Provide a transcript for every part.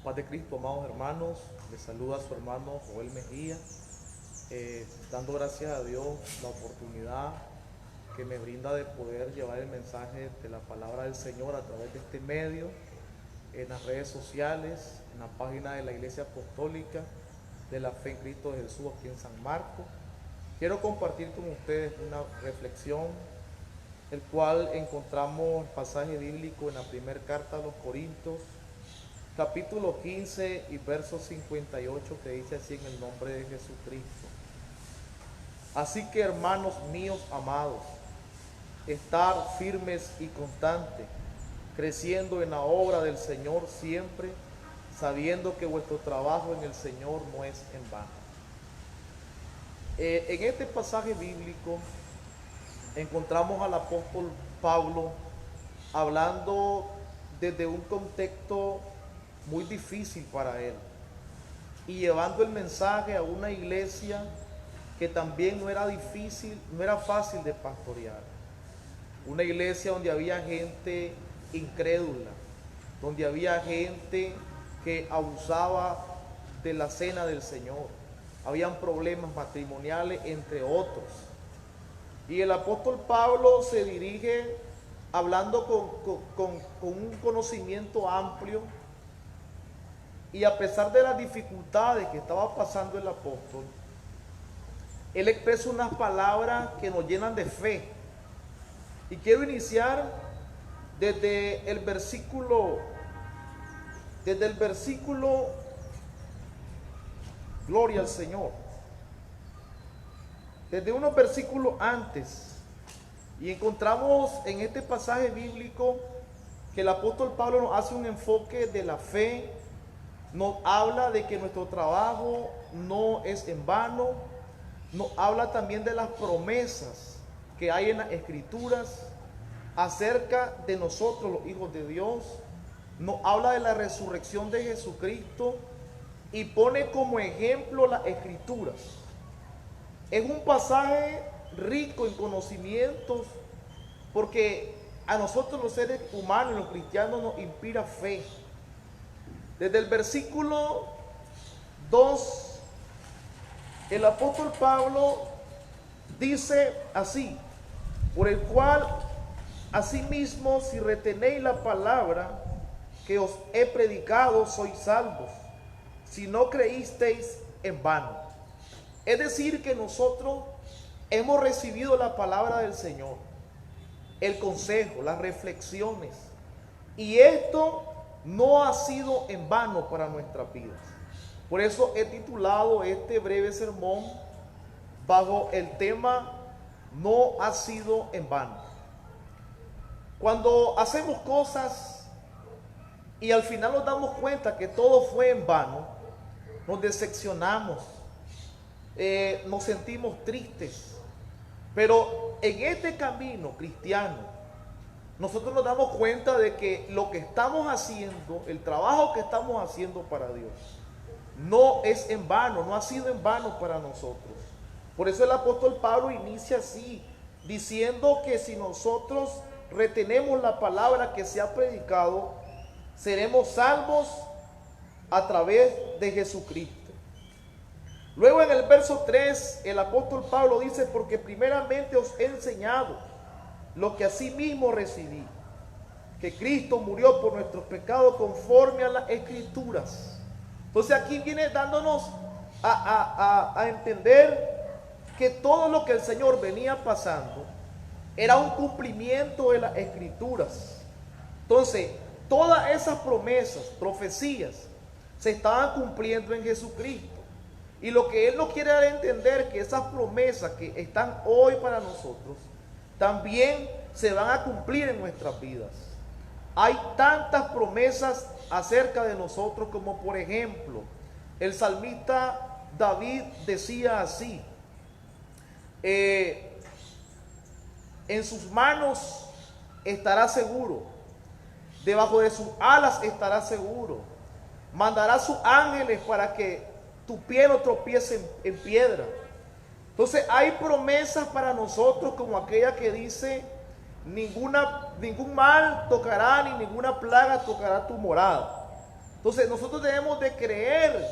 Paz de Cristo, amados hermanos, les saluda su hermano Joel Mejía, dando gracias a Dios la oportunidad que me brinda de poder llevar el mensaje de la palabra del Señor a través de este medio, en las redes sociales, en la página de la Iglesia Apostólica de la Fe en Cristo de Jesús aquí en San Marcos. Quiero compartir con ustedes una reflexión, el cual encontramos el pasaje bíblico en la primera carta a los Corintios, capítulo 15 y verso 58, que dice así: en el nombre de Jesucristo. Así que, hermanos míos amados, estar firmes y constantes, creciendo en la obra del Señor siempre, sabiendo que vuestro trabajo en el Señor no es en vano. En este pasaje bíblico encontramos al apóstol Pablo hablando desde un contexto muy difícil para él y llevando el mensaje a una iglesia que también no era fácil de pastorear. Una iglesia donde había gente incrédula, donde había gente que abusaba de la cena del Señor. Habían problemas matrimoniales, entre otros. Y el apóstol Pablo se dirige hablando con un conocimiento amplio, y a pesar de las dificultades que estaba pasando el apóstol, él expresa unas palabras que nos llenan de fe. Y quiero iniciar desde el versículo, gloria al Señor, desde unos versículos antes. Y encontramos en este pasaje bíblico que el apóstol Pablo nos hace un enfoque de la fe. Nos habla de que nuestro trabajo no es en vano. Nos habla también de las promesas que hay en las Escrituras acerca de nosotros, los hijos de Dios. Nos habla de la resurrección de Jesucristo y pone como ejemplo las Escrituras. Es un pasaje rico en conocimientos, porque a nosotros los seres humanos, los cristianos, nos inspira fe. Desde el versículo 2, el apóstol Pablo dice así: por el cual asimismo, si retenéis la palabra que os he predicado, sois salvos, si no creísteis en vano. Es decir, que nosotros hemos recibido la palabra del Señor, el consejo, las reflexiones, y esto no ha sido en vano para nuestras vidas. Por eso he titulado este breve sermón bajo el tema: no ha sido en vano. Cuando hacemos cosas y al final nos damos cuenta que todo fue en vano, nos decepcionamos, nos sentimos tristes. Pero en este camino cristiano, nosotros nos damos cuenta de que lo que estamos haciendo, el trabajo que estamos haciendo para Dios, no es en vano, no ha sido en vano para nosotros. Por eso el apóstol Pablo inicia así, diciendo que si nosotros retenemos la palabra que se ha predicado, seremos salvos a través de Jesucristo. Luego en el verso 3, el apóstol Pablo dice: porque primeramente os he enseñado lo que asimismo recibí, que Cristo murió por nuestros pecados conforme a las Escrituras. Entonces aquí viene dándonos a entender que todo lo que el Señor venía pasando era un cumplimiento de las Escrituras. Entonces, todas esas promesas, profecías, se estaban cumpliendo en Jesucristo. Y lo que Él nos quiere dar a entender, que esas promesas que están hoy para nosotros, también se van a cumplir en nuestras vidas. Hay tantas promesas acerca de nosotros, como por ejemplo, el salmista David decía así: en sus manos estará seguro, debajo de sus alas estará seguro, mandará sus ángeles para que tu pie no tropiece en piedra. Entonces hay promesas para nosotros, como aquella que dice: ningún mal tocará, ni ninguna plaga tocará tu morada. Entonces nosotros debemos de creer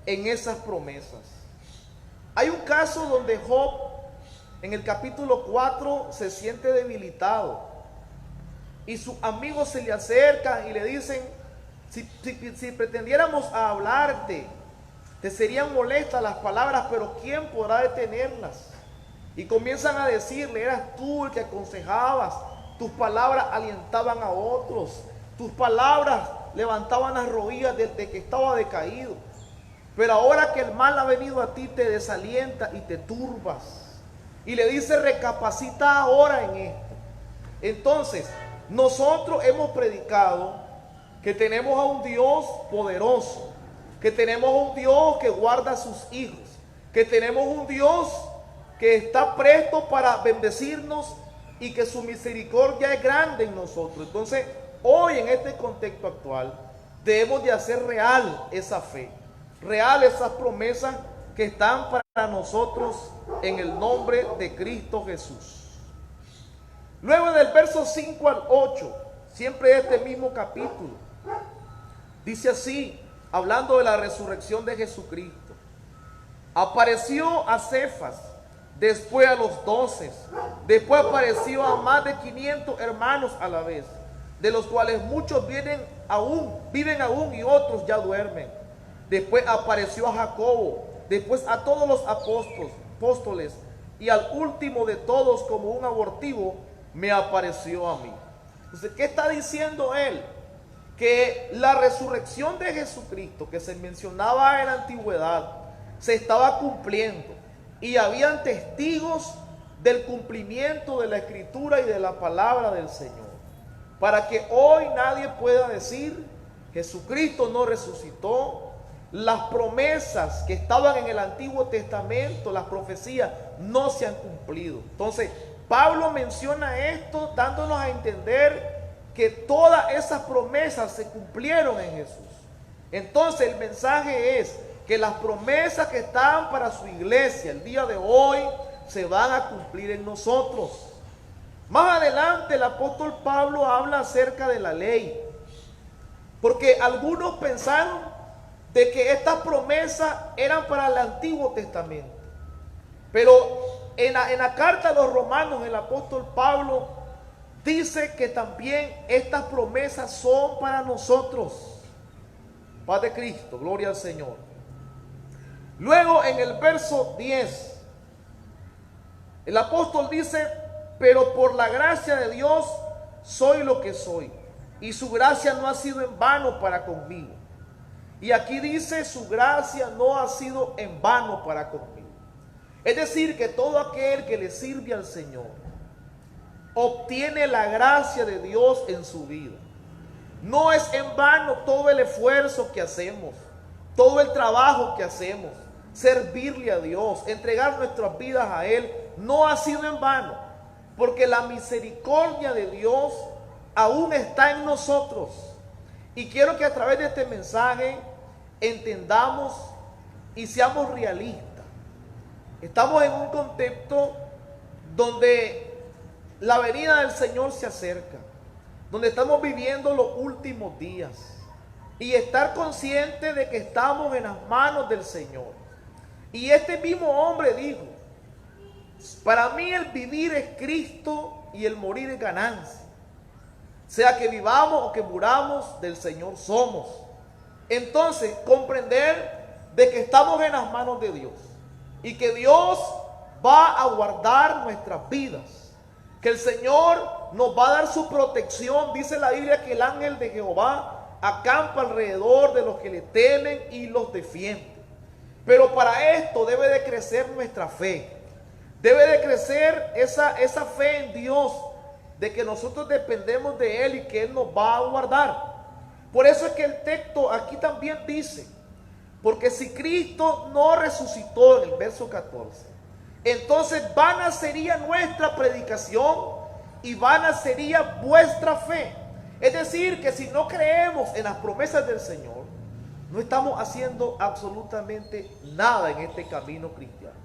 en esas promesas. Hay un caso donde Job en el capítulo 4 se siente debilitado y sus amigos se le acercan y le dicen, si pretendiéramos a hablarte, te serían molestas las palabras, pero ¿quién podrá detenerlas? Y comienzan a decirle, eras tú el que aconsejabas, tus palabras alientaban a otros, tus palabras levantaban las rodillas desde que estaba decaído. Pero ahora que el mal ha venido a ti, te desalienta y te turbas. Y le dice, recapacita ahora en esto. Entonces, nosotros hemos predicado que tenemos a un Dios poderoso, que tenemos a un Dios que guarda a sus hijos, que tenemos un Dios que está presto para bendecirnos y que su misericordia es grande en nosotros. Entonces, hoy en este contexto actual, debemos de hacer real esa fe, real esas promesas que están para nosotros en el nombre de Cristo Jesús. Luego del verso 5 al 8, siempre este mismo capítulo, dice así, hablando de la resurrección de Jesucristo: apareció a Cefas, después a los 12, después apareció a más de 500 hermanos a la vez, de los cuales muchos viven aún y otros ya duermen. Después apareció a Jacobo, después a todos los apóstoles, y al último de todos, como un abortivo, me apareció a mí. Entonces, ¿qué está diciendo él? Que la resurrección de Jesucristo que se mencionaba en la antigüedad se estaba cumpliendo y habían testigos del cumplimiento de la Escritura y de la palabra del Señor, para que hoy nadie pueda decir Jesucristo no resucitó. Las promesas que estaban en el Antiguo Testamento, las profecías, no se han cumplido. Entonces Pablo menciona esto dándonos a entender que todas esas promesas se cumplieron en Jesús. Entonces el mensaje es que las promesas que están para su iglesia el día de hoy se van a cumplir en nosotros. Más adelante el apóstol Pablo habla acerca de la ley, porque algunos pensaron de que estas promesas eran para el Antiguo Testamento. Pero en la carta a los Romanos el apóstol Pablo dice que también estas promesas son para nosotros. Paz de Cristo, gloria al Señor. Luego en el verso 10, el apóstol dice, pero por la gracia de Dios soy lo que soy, y su gracia no ha sido en vano para conmigo. Y aquí dice, su gracia no ha sido en vano para conmigo. Es decir, que todo aquel que le sirve al Señor obtiene la gracia de Dios en su vida. No es en vano todo el esfuerzo que hacemos, todo el trabajo que hacemos, servirle a Dios, entregar nuestras vidas a Él, no ha sido en vano, porque la misericordia de Dios aún está en nosotros. Y quiero que a través de este mensaje entendamos y seamos realistas. Estamos en un contexto donde la venida del Señor se acerca, donde estamos viviendo los últimos días, y estar consciente de que estamos en las manos del Señor. Y este mismo hombre dijo, para mí el vivir es Cristo y el morir es ganancia. Sea que vivamos o que muramos, del Señor somos. Entonces, comprender de que estamos en las manos de Dios y que Dios va a guardar nuestras vidas, que el Señor nos va a dar su protección. Dice la Biblia que el ángel de Jehová acampa alrededor de los que le temen y los defiende. Pero para esto debe de crecer nuestra fe, debe de crecer esa fe en Dios, de que nosotros dependemos de Él y que Él nos va a guardar. Por eso es que el texto aquí también dice, porque si Cristo no resucitó, en el verso 14, entonces vana sería nuestra predicación y vana sería vuestra fe. Es decir, que si no creemos en las promesas del Señor, no estamos haciendo absolutamente nada en este camino cristiano.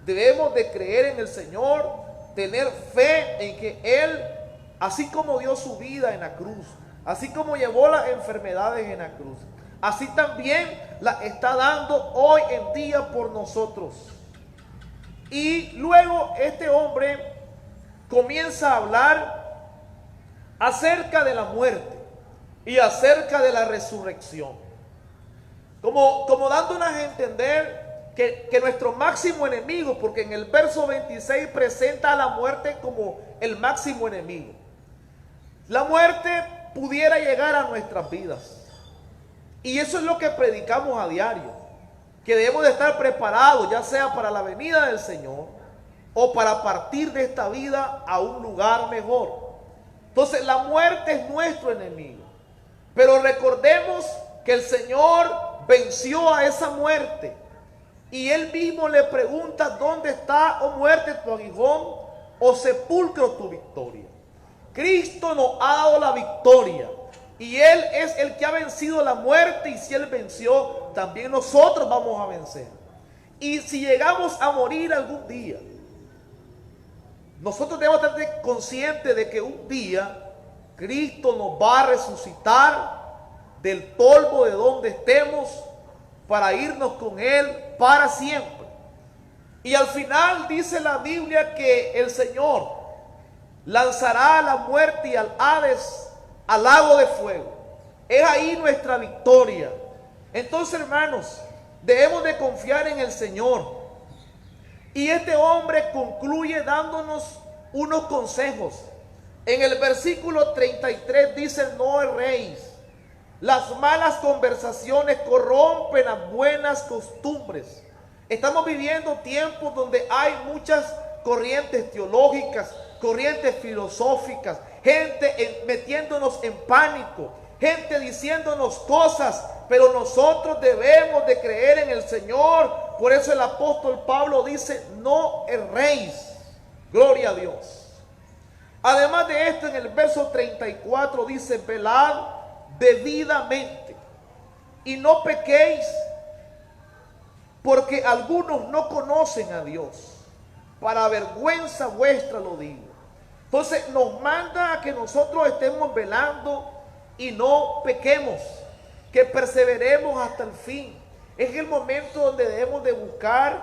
Debemos de creer en el Señor, tener fe en que Él, así como dio su vida en la cruz, así como llevó las enfermedades en la cruz, así también la está dando hoy en día por nosotros. Y luego este hombre comienza a hablar acerca de la muerte y acerca de la resurrección, como dándonos a entender que nuestro máximo enemigo, porque en el verso 26 presenta a la muerte como el máximo enemigo. La muerte pudiera llegar a nuestras vidas, y eso es lo que predicamos a diario, que debemos de estar preparados, ya sea para la venida del Señor o para partir de esta vida a un lugar mejor. Entonces la muerte es nuestro enemigo, pero recordemos que el Señor venció a esa muerte, y Él mismo le pregunta: ¿dónde está, oh muerte, tu aguijón, oh sepulcro, tu victoria? Cristo nos ha dado la victoria, y Él es el que ha vencido la muerte, y si Él venció, también nosotros vamos a vencer. Y si llegamos a morir algún día, nosotros debemos estar conscientes de que un día Cristo nos va a resucitar del polvo de donde estemos para irnos con Él para siempre. Y al final dice la Biblia que el Señor lanzará a la muerte y al Hades al lago de fuego. Es ahí nuestra victoria. Entonces, hermanos, debemos de confiar en el Señor. Y este hombre concluye dándonos unos consejos. En el versículo 33 dice: no erréis. Las malas conversaciones corrompen las buenas costumbres. Estamos viviendo tiempos donde hay muchas corrientes teológicas, corrientes filosóficas, gente metiéndonos en pánico, gente diciéndonos cosas, pero nosotros debemos de creer en el Señor. Por eso el apóstol Pablo dice: no erréis. Gloria a Dios. Además de esto, en el verso 34 dice: velad debidamente y no pequéis, porque algunos no conocen a Dios. Para vergüenza vuestra lo digo. Entonces nos manda a que nosotros estemos velando y no pequemos, que perseveremos hasta el fin. Es el momento donde debemos de buscar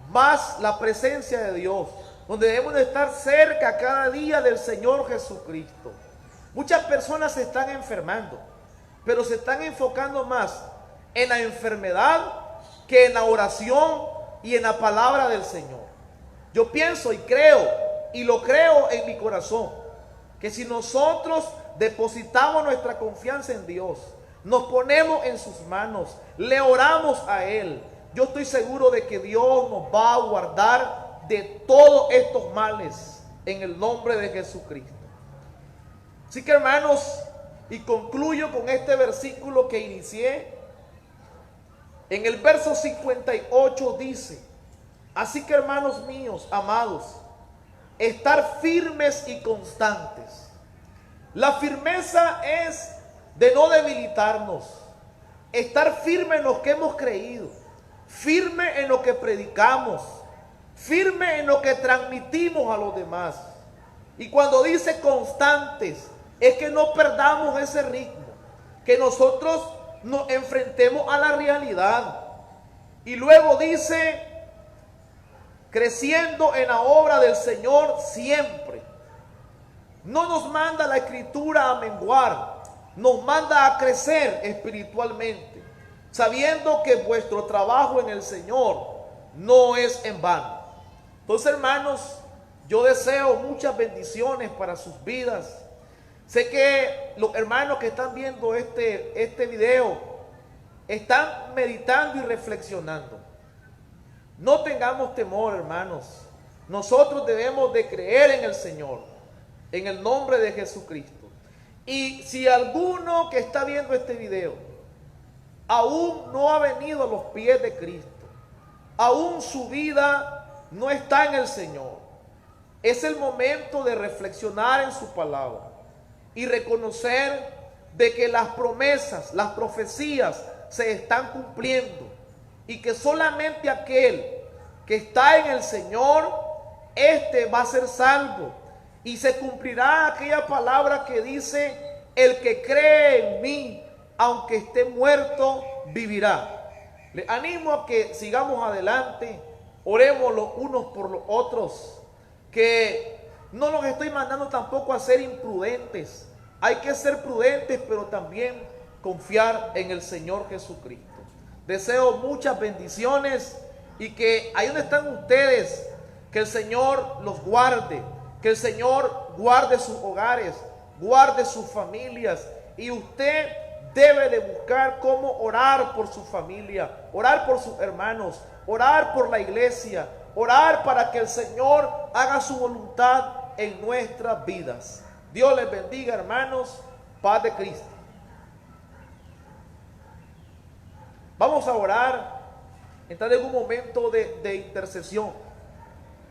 más la presencia de Dios, donde debemos de estar cerca cada día del Señor Jesucristo. Muchas personas se están enfermando, pero se están enfocando más en la enfermedad que en la oración y en la palabra del Señor. Yo pienso y creo, y lo creo en mi corazón, que si nosotros depositamos nuestra confianza en Dios, nos ponemos en sus manos, le oramos a Él, yo estoy seguro de que Dios nos va a guardar de todos estos males en el nombre de Jesucristo. Así que, hermanos, y concluyo con este versículo que inicié. En el verso 58 dice: así que, hermanos míos, amados, estar firmes y constantes. La firmeza es de no debilitarnos, estar firme en lo que hemos creído, firme en lo que predicamos, firme en lo que transmitimos a los demás. Y cuando dice constantes, es que no perdamos ese ritmo, que nosotros nos enfrentemos a la realidad. Y luego dice: creciendo en la obra del Señor siempre. No nos manda la Escritura a menguar, nos manda a crecer espiritualmente, sabiendo que vuestro trabajo en el Señor no es en vano. Entonces, hermanos, yo deseo muchas bendiciones para sus vidas. Sé que los hermanos que están viendo este video están meditando y reflexionando. No tengamos temor, hermanos. Nosotros debemos de creer en el Señor, en el nombre de Jesucristo. Y si alguno que está viendo este video aún no ha venido a los pies de Cristo, aún su vida no está en el Señor, es el momento de reflexionar en su palabra y reconocer de que las promesas, las profecías se están cumpliendo, y que solamente aquel que está en el Señor, este va a ser salvo, y se cumplirá aquella palabra que dice: el que cree en mí, aunque esté muerto, vivirá. Les animo a que sigamos adelante, oremos los unos por los otros, que no los estoy mandando tampoco a ser imprudentes. Hay que ser prudentes, pero también confiar en el Señor Jesucristo. Deseo muchas bendiciones y que ahí donde están ustedes, que el Señor los guarde, que el Señor guarde sus hogares, guarde sus familias, y usted debe de buscar cómo orar por su familia, orar por sus hermanos, orar por la iglesia, orar para que el Señor haga su voluntad en nuestras vidas. Dios les bendiga, hermanos. Paz de Cristo. Vamos a orar, entrar en un momento de intercesión.